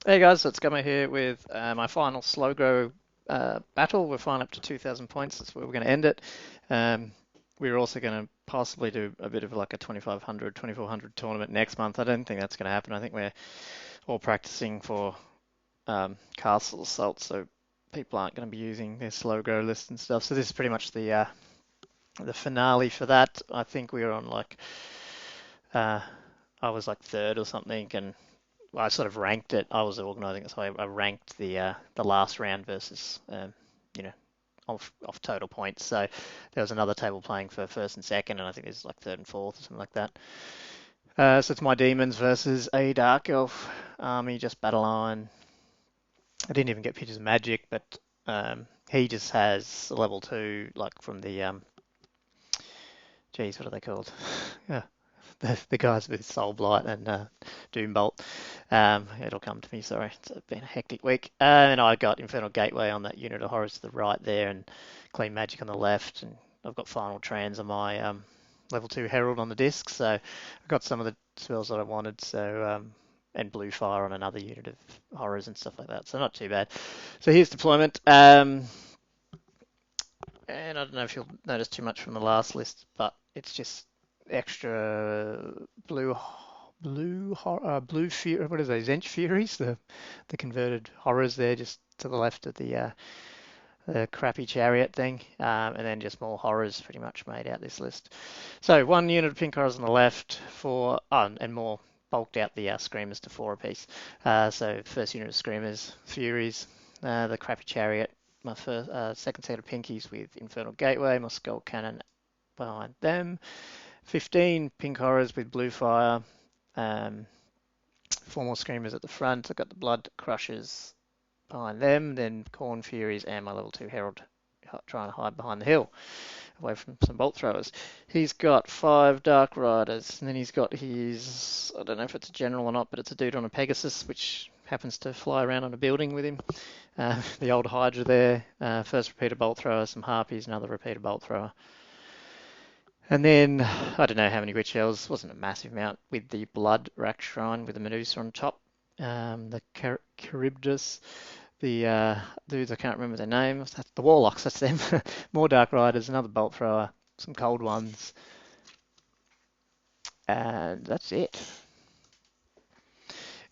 Hey guys, so it's Gummo here with my final slow grow battle. We're fine up to 2,000 points. That's where we're going to end it. Um, we're also going to possibly do a bit of like a 2,500, 2,400 tournament next month. I don't think that's going to happen. I think we're all practicing for castle assault, so people aren't going to be using their slow grow list and stuff. So this is pretty much the finale for that. I think we were on like uh, I was like third or something, and well, I sort of ranked it. I was organising it, so I ranked the last round versus you know off total points. So there was another table playing for first and second, and I think there's like third and fourth or something like that. So it's my Demons versus a Dark Elf army, just battle line. I didn't even get pictures of magic, but he just has a level two, like from the geez, what are they called? Yeah, the guys with Soul Blight and Doombolt. It'll come to me, sorry. It's been a hectic week. And I got Infernal Gateway on that unit of horrors to the right there and Clean Magic on the left. And I've got Final Trans on my level 2 Herald on the disc. So I got some of the spells that I wanted. So and Blue Fire on another unit of horrors and stuff like that. So not too bad. So here's deployment. And I don't know if you'll notice too much from the last list, but it's just extra blue fury. What is they? Zench Furies, the converted horrors there, just to the left of the crappy chariot thing, and then just more horrors pretty much made out this list. So one unit of pink horrors on the left for and more bulked out the screamers to four apiece. So first unit of screamers, furies, the crappy chariot. My first, second set of pinkies with Infernal Gateway, my Skull Cannon behind them. 15 pink horrors with blue fire. Um, four more screamers at the front. I've got the blood crushers behind them. Then Corn Furies and my level 2 Herald trying to hide behind the hill, away from some bolt throwers. He's got five Dark Riders, and then he's got his, I don't know if it's a general or not, but it's a dude on a Pegasus, which happens to fly around on a building with him. The old Hydra there, first repeater bolt thrower, some Harpies, another repeater bolt thrower. And then, I don't know how many witch elves, wasn't a massive amount, with the blood rack shrine with the Medusa on top. The Charybdis, the dudes, I can't remember their names, that's the Warlocks, that's them. More Dark Riders, another bolt thrower, some cold ones, and that's it.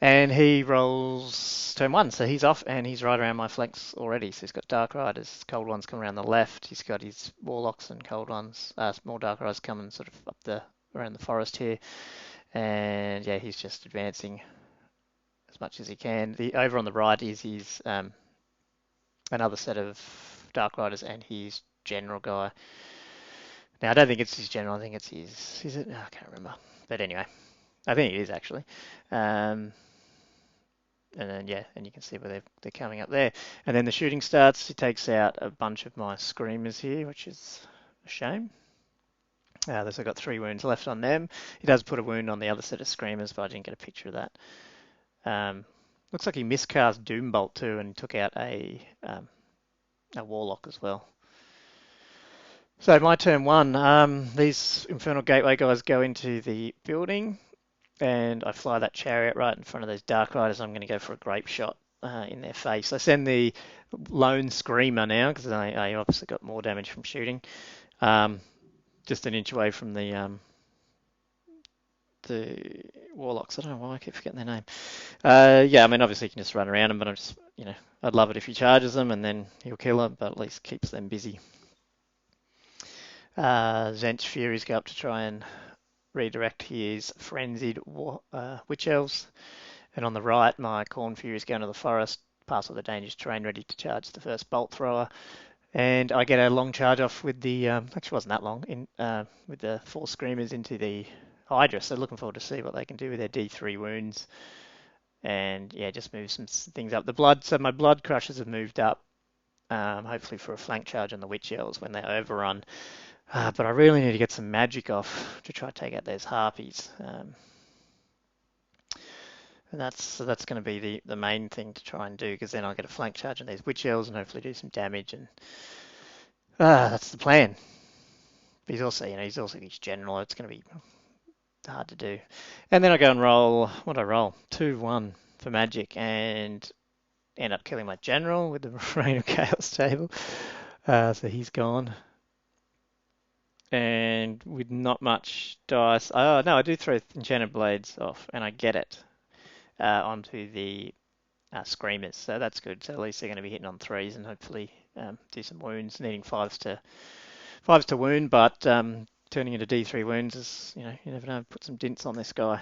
And he rolls turn one, so he's off and he's right around my flanks already. So he's got Dark Riders, Cold Ones coming around the left. He's got his Warlocks and Cold Ones, small Dark Riders coming sort of up around the forest here. And yeah, he's just advancing as much as he can. Over on the right is his another set of Dark Riders and his General guy. Now I don't think it's his General. I think it's his. Is it? Oh, I can't remember. But anyway, I think it is actually. Um, and then yeah, and you can see where they're coming up there. And then the shooting starts. He takes out a bunch of my screamers here, which is a shame. I've got 3 wounds left on them. He does put a wound on the other set of screamers, but I didn't get a picture of that. Looks like he miscast Doombolt too and took out a Warlock as well. So my turn one. These Infernal Gateway guys go into the building, and I fly that chariot right in front of those Dark Riders. I'm going to go for a grape shot in their face. I send the lone screamer now because I obviously got more damage from shooting. Just an inch away from the Warlocks. I don't know why I keep forgetting their name. Yeah, I mean obviously you can just run around them, but I'm just I'd love it if he charges them and then he'll kill them, but at least keeps them busy. Zench Furies go up to try and redirect his frenzied witch elves. And on the right, my Corn Furies go into the forest, pass all the dangerous terrain, ready to charge the first bolt thrower. And I get a long charge off with the, actually wasn't that long, with the 4 screamers into the Hydra. So looking forward to see what they can do with their D3 wounds. And yeah, just move some things up. So my blood crushers have moved up, hopefully for a flank charge on the witch elves when they overrun. But I really need to get some magic off to try to take out those harpies. And that's going to be the main thing to try and do, because then I'll get a flank charge on these witch elves and hopefully do some damage. And that's the plan. But he's also his general. It's going to be hard to do. And then I go and roll. What do I roll? 2-1. for magic and end up killing my general with the Rain of Chaos table. So he's gone. And with not much dice. Oh, no, I do throw Enchanted Blades off, and I get it onto the Screamers. So that's good. So at least they're going to be hitting on threes and hopefully do some wounds, needing fives to wound, but turning into D3 wounds is, you never know, put some dints on this guy.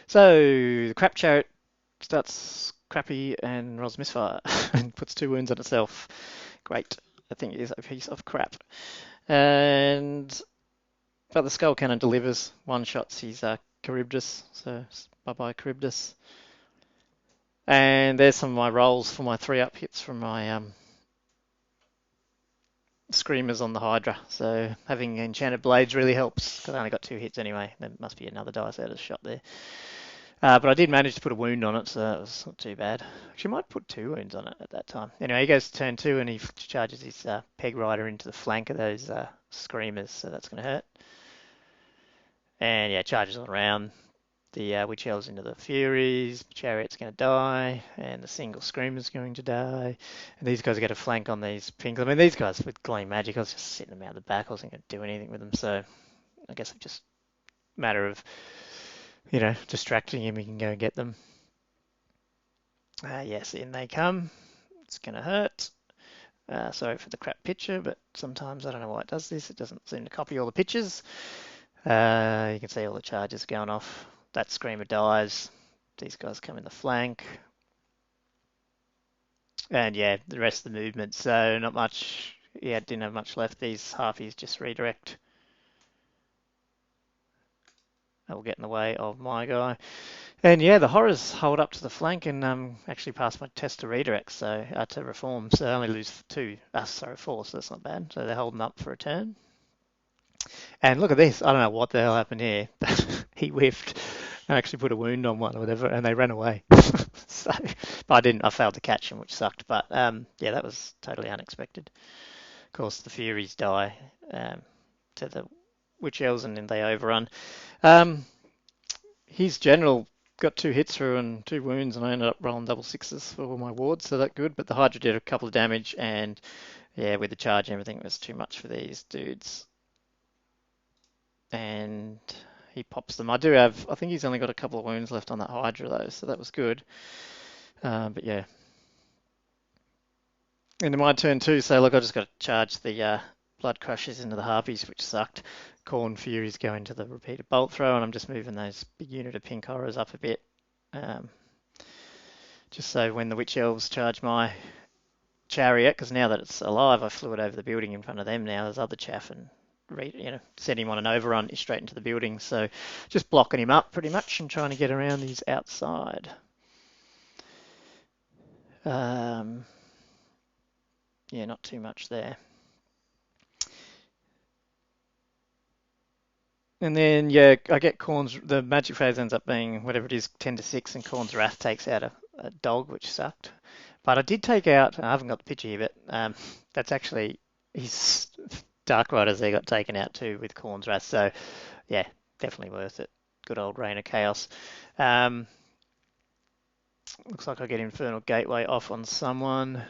So the Crap Chariot starts crappy and rolls misfire and puts 2 wounds on itself. Great. I think it is a piece of crap. But the Skull Cannon delivers. One shots his Charybdis, so bye-bye Charybdis. And there's some of my rolls for my 3-up hits from my Screamers on the Hydra. So having Enchanted Blades really helps, because I only got 2 hits anyway. There must be another dice out of shot there. But I did manage to put a wound on it, so that was not too bad. Actually, I might put 2 wounds on it at that time. Anyway, he goes to turn 2 and he charges his Peg Rider into the flank of those Screamers, so that's going to hurt. And yeah, charges on around. The Witch Elves into the Furies, Chariot's going to die, and the single Screamer's going to die. And these guys get a flank on these pinks. I mean, these guys with Glowing Magic, I was just sitting them out the back. I wasn't going to do anything with them, so I guess it's just a matter of, distracting him. He can go and get them. Yes, in they come. It's going to hurt. Sorry for the crap picture, but sometimes I don't know why it does this. It doesn't seem to copy all the pictures. You can see all the charges going off. That Screamer dies. These guys come in the flank. And yeah, the rest of the movement. So not much. Yeah, didn't have much left. These halfies just redirect. That will get in the way of my guy. And yeah, the horrors hold up to the flank and actually pass my test to redirect, so to reform. So I only lose 4, so that's not bad. So they're holding up for a turn. And look at this. I don't know what the hell happened here. He whiffed. I actually put a wound on one or whatever, and they ran away. So, but I failed to catch them, which sucked. But yeah, that was totally unexpected. Of course, the Furies die to the Witch Elves, and then they overrun. His general got 2 hits through and 2 wounds, and I ended up rolling double 6s for all my wards, so that's good. But the Hydra did a couple of damage, and yeah, with the charge and everything, it was too much for these dudes. And he pops them. I think he's only got a couple of wounds left on that Hydra though, so that was good. But yeah. Into my turn too, so look, I just got to charge the Blood Crushers into the Harpies, which sucked. Corn Furies go into the repeated bolt throw, and I'm just moving those big unit of pink horrors up a bit. Just so when the Witch Elves charge my chariot, because now that it's alive, I flew it over the building in front of them now. There's other chaff and setting him on an overrun straight into the building. So just blocking him up pretty much and trying to get around these outside. Yeah, not too much there. And then, yeah, I get Khorne's, the magic phase ends up being whatever it is, 10 to 6, and Khorne's Wrath takes out a dog, which sucked. But I did take out, I haven't got the picture here, but that's actually his Dark Riders they got taken out too with Khorne's Wrath. So, yeah, definitely worth it. Good old Reign of Chaos. Looks like I get Infernal Gateway off on someone.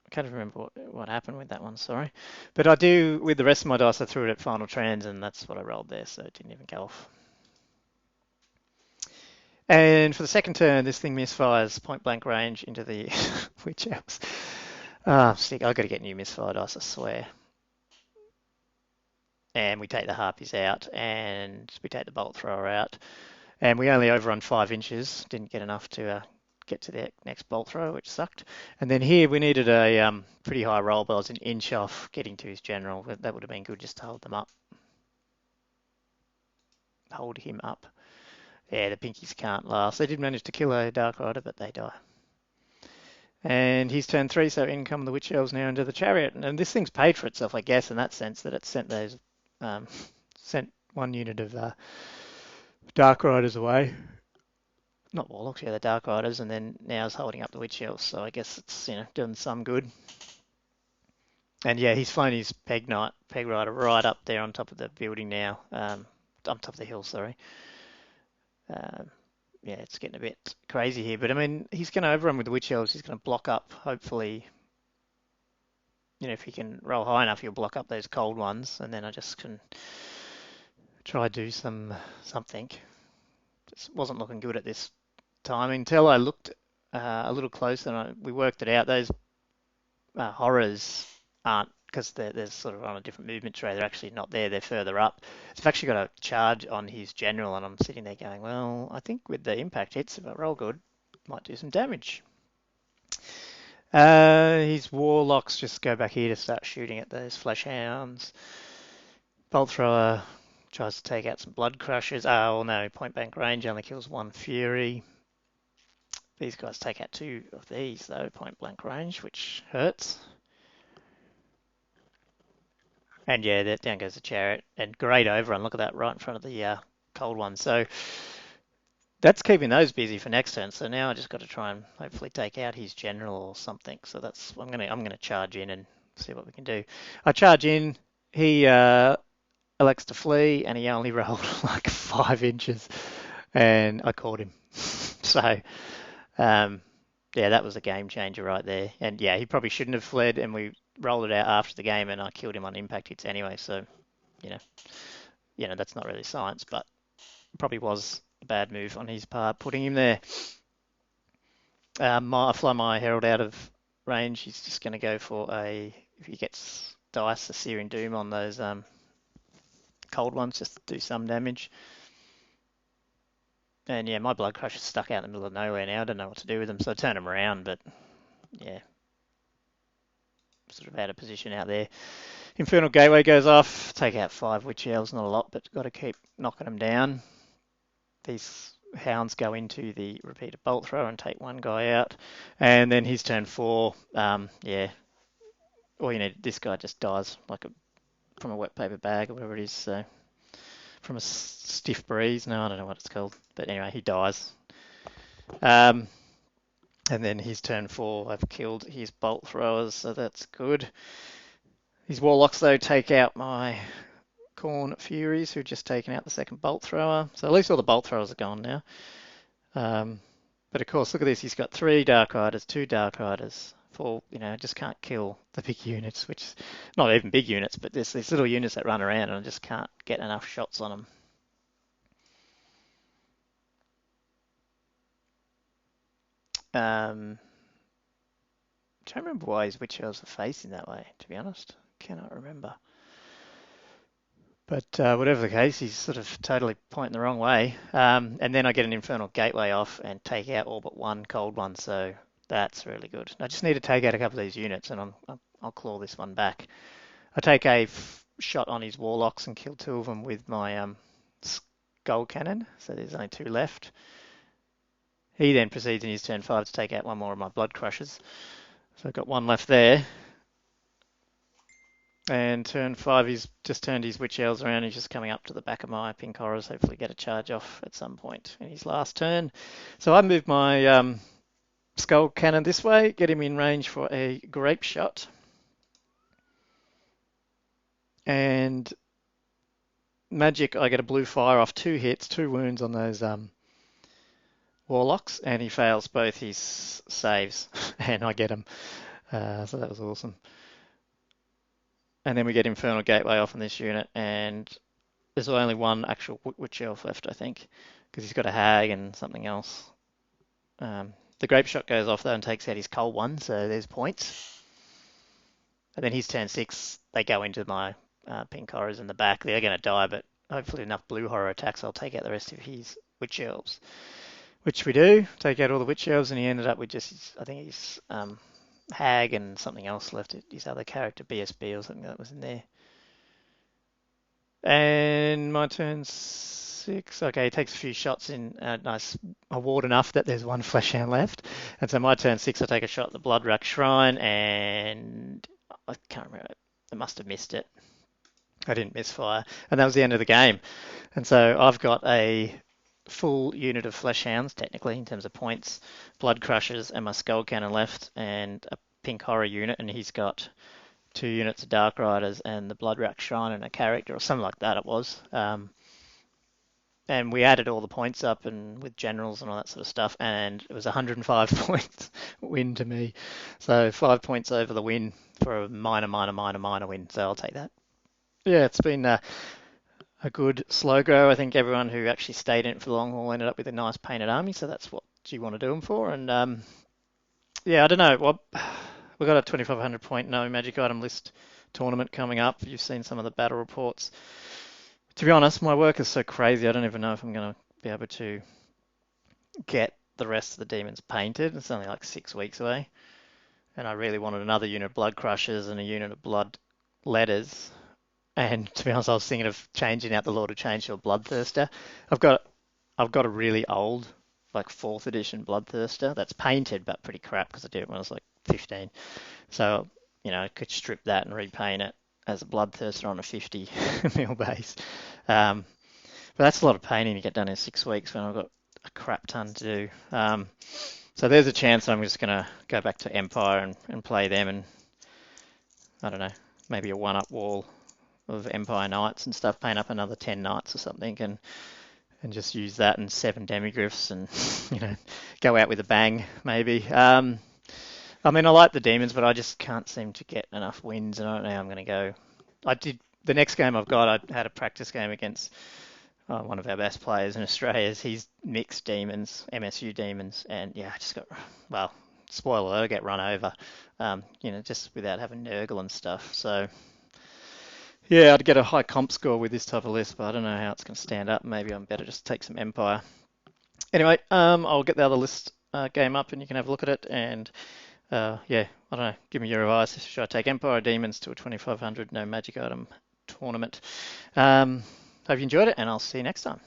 I can't remember what happened with that one, sorry. But I do, with the rest of my dice, I threw it at Final Trans, and that's what I rolled there, so it didn't even go off. And for the second turn, this thing misfires point blank range into the Witch Elves. Sick, I've got to get new misfire dice, I swear. And we take the Harpies out, and we take the Bolt Thrower out. And we only overrun 5 inches, didn't get enough to get to the next bolt throw, which sucked. And then here we needed a pretty high roll, but I was an inch off getting to his general. That would have been good just to hold them up. Hold him up. Yeah, the pinkies can't last. They did manage to kill a Dark Rider, but they die. And he's turn 3, so in come the Witch Elves now into the Chariot. And this thing's paid for itself, I guess, in that sense, that it sent one unit of Dark Riders away. Not Warlocks, yeah, the Dark Riders, and then now is holding up the Witch Elves, so I guess it's, doing some good. And yeah, he's flown his Peg Rider right up there on top of the building now, on top of the hill, sorry. Um, yeah, it's getting a bit crazy here. But I mean, he's going to overrun with the Witch Elves. He's going to block up. Hopefully, if he can roll high enough, he'll block up those cold ones, and then I just can try to do something. Just wasn't looking good at this time until I looked a little closer and we worked it out. Those horrors aren't, because they're sort of on a different movement tray. They're actually not there. They're further up. So I've actually got a charge on his general, and I'm sitting there going, well, I think with the impact hits, if I roll good, might do some damage. His warlocks just go back here to start shooting at those flesh hounds. Bolt thrower tries to take out some blood crushers. Oh no, point blank range only kills one fury. These guys take out two of these though, point blank range, which hurts. And yeah, down goes the chariot. And great overrun. Look at that right in front of the cold one. So that's keeping those busy for next turn. So now I just got to try and hopefully take out his general or something. So that's I'm gonna charge in and see what we can do. I charge in. He elects to flee, and he only rolled like 5 inches, and I caught him. So um, yeah, that was a game changer right there. And yeah, he probably shouldn't have fled, and we rolled it out after the game, and I killed him on impact hits anyway. So you know, that's not really science, but probably was a bad move on his part putting him there. I fly my Herald out of range. He's just going to go for if he gets dice, a Searing Doom on those cold ones, just to do some damage. And yeah, my Blood Crusher's stuck out in the middle of nowhere now. I don't know what to do with them, so I turn him around, but yeah, sort of out of position out there. Infernal Gateway goes off. Take out 5 Witch Elves, not a lot, but got to keep knocking them down. These hounds go into the repeated bolt throw and take one guy out. And then his turn 4, yeah. Or, this guy just dies from a wet paper bag or whatever it is. So from a stiff breeze. No, I don't know what it's called. But anyway, he dies. And then his turn 4, I've killed his bolt throwers, so that's good. His warlocks, though, take out my Khorne Furies, who've just taken out the second bolt thrower. So at least all the bolt throwers are gone now. But of course, look at this. He's got 3 Dark Riders, 2 Dark Riders, 4, just can't kill the big units, which is not even big units, but there's these little units that run around and I just can't get enough shots on them. I'm trying to remember why his Witch Elves are facing that way, to be honest. Cannot remember. But whatever the case, he's sort of totally pointing the wrong way. And then I get an Infernal Gateway off and take out all but one cold one, so that's really good. I just need to take out a couple of these units, and I'll claw this one back. I take a shot on his Warlocks and kill 2 of them with my Skull Cannon, so there's only 2 left. He then proceeds in his turn 5 to take out one more of my Blood Crushers. So I've got 1 left there. And turn 5, he's just turned his Witch Elves around. He's just coming up to the back of my Pink Horrors. Hopefully get a charge off at some point in his last turn. So I move my Skull Cannon this way, get him in range for a Grape Shot. And magic, I get a blue fire off 2 hits, 2 wounds on those Warlocks. And he fails both his saves. And I get him. So that was awesome. And then we get Infernal Gateway off on this unit, and there's only 1 actual Witch Elf left, I think, because he's got a Hag and something else. The Grape Shot goes off, though, and takes out his Cold one, so there's points. And then his turn 6, they go into my Pink Horrors in the back. They're going to die, but hopefully enough Blue Horror attacks, I'll take out the rest of his Witch Elves. Which we do, take out all the Witch Elves, and he ended up with just, I think he's Hag and something else left, his other character, BSB or something that was in there. And my turn 6, okay, he takes a few shots in nice a ward enough that there's 1 flesh hound left. And so my turn 6, I take a shot at the Bloodwrack Shrine, and I can't remember, I must have missed it. I didn't misfire, and that was the end of the game. And so I've got a full unit of flesh hounds, technically, in terms of points, blood crushers, and my skull cannon left, and a pink horror unit, and he's got 2 units of dark riders and the Bloodwrack Shrine and a character, or something like that it was. And and we added all the points up and with generals and all that sort of stuff, and it was 105 points win to me. So 5 points over the win for a minor, minor, minor, minor win. So I'll take that. Yeah, it's been a good slow grow. I think everyone who actually stayed in it for the long haul ended up with a nice painted army. So that's what you want to do them for. And yeah, I don't know. Well, we've got a 2,500 point no magic item list tournament coming up. You've seen some of the battle reports. To be honest, my work is so crazy, I don't even know if I'm going to be able to get the rest of the demons painted. It's only like 6 weeks away. And I really wanted another unit of blood crushers and a unit of blood letters. And to be honest, I was thinking of changing out the Lord of Change to a bloodthirster. I've got I've got a really old, like fourth edition bloodthirster that's painted but pretty crap because I did it when I was like 15. So, I could strip that and repaint it as a bloodthirster on a 50 mil base. Um, but that's a lot of painting to get done in 6 weeks when I've got a crap ton to do. So there's a chance I'm just going to go back to Empire and play them, and I don't know, maybe a one-up wall of Empire Knights and stuff, paint up another 10 Knights or something, and just use that and 7 Demigryphs and, go out with a bang, maybe. I mean, I like the Demons, but I just can't seem to get enough wins, and I don't know how I'm going to go. The next game I've got, I had a practice game against one of our best players in Australia. He's mixed Demons, MSU Demons, and yeah, I just got, well, spoiler alert, I get run over, just without having Nurgle and stuff. So yeah, I'd get a high comp score with this type of list, but I don't know how it's going to stand up. Maybe I'm better just take some Empire. Anyway, I'll get the other list game up, and you can have a look at it, and yeah, I don't know. Give me your advice. Should I take Empire or Demons to a 2,500 no magic item tournament? Hope you enjoyed it, and I'll see you next time.